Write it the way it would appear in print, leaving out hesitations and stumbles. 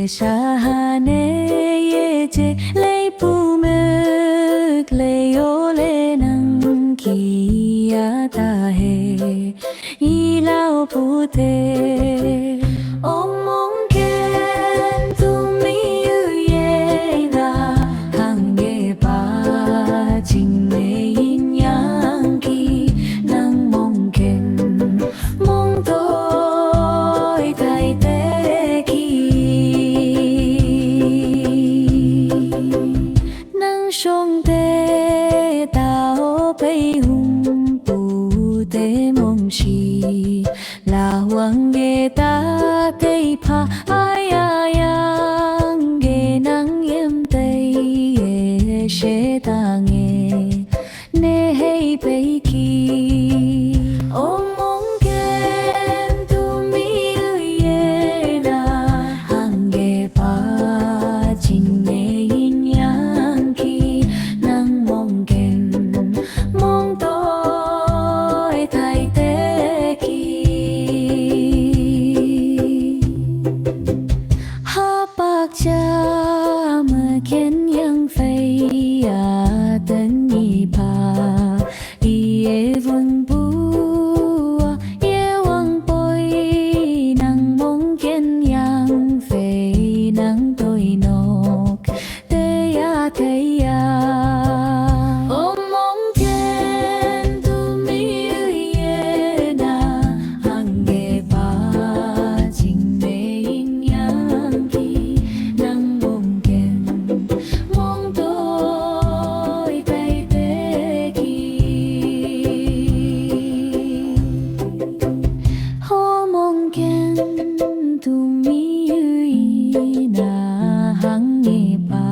sa hane je lay pumuk leo le nang kia ta he ilao pute om mong ken tu mi yu ye na hang ye ba jing ne yin yang ki nang mong ken mong doi tai te ki nang shong te tao bei hung pu te mong shi la wang ge ta cây pha ai yang ge nang yem tây ye she ta nghe ne hey bei ki om mong ken tu mi yu ye na hang ge pa jing ne yin yang ki nang mong ken mong doi tai te ki ha bạc cha mà khen yang phây à tân nhị pa ye vun bu ye wang boi nang mong khen yang phây nang tôi nok te ya om mong khen tu mi yu ye na hang ge pa jing ne yin yang ki nang mong ken mong doi tai te ki ho mong ken tu mi yu ye na hang ge pa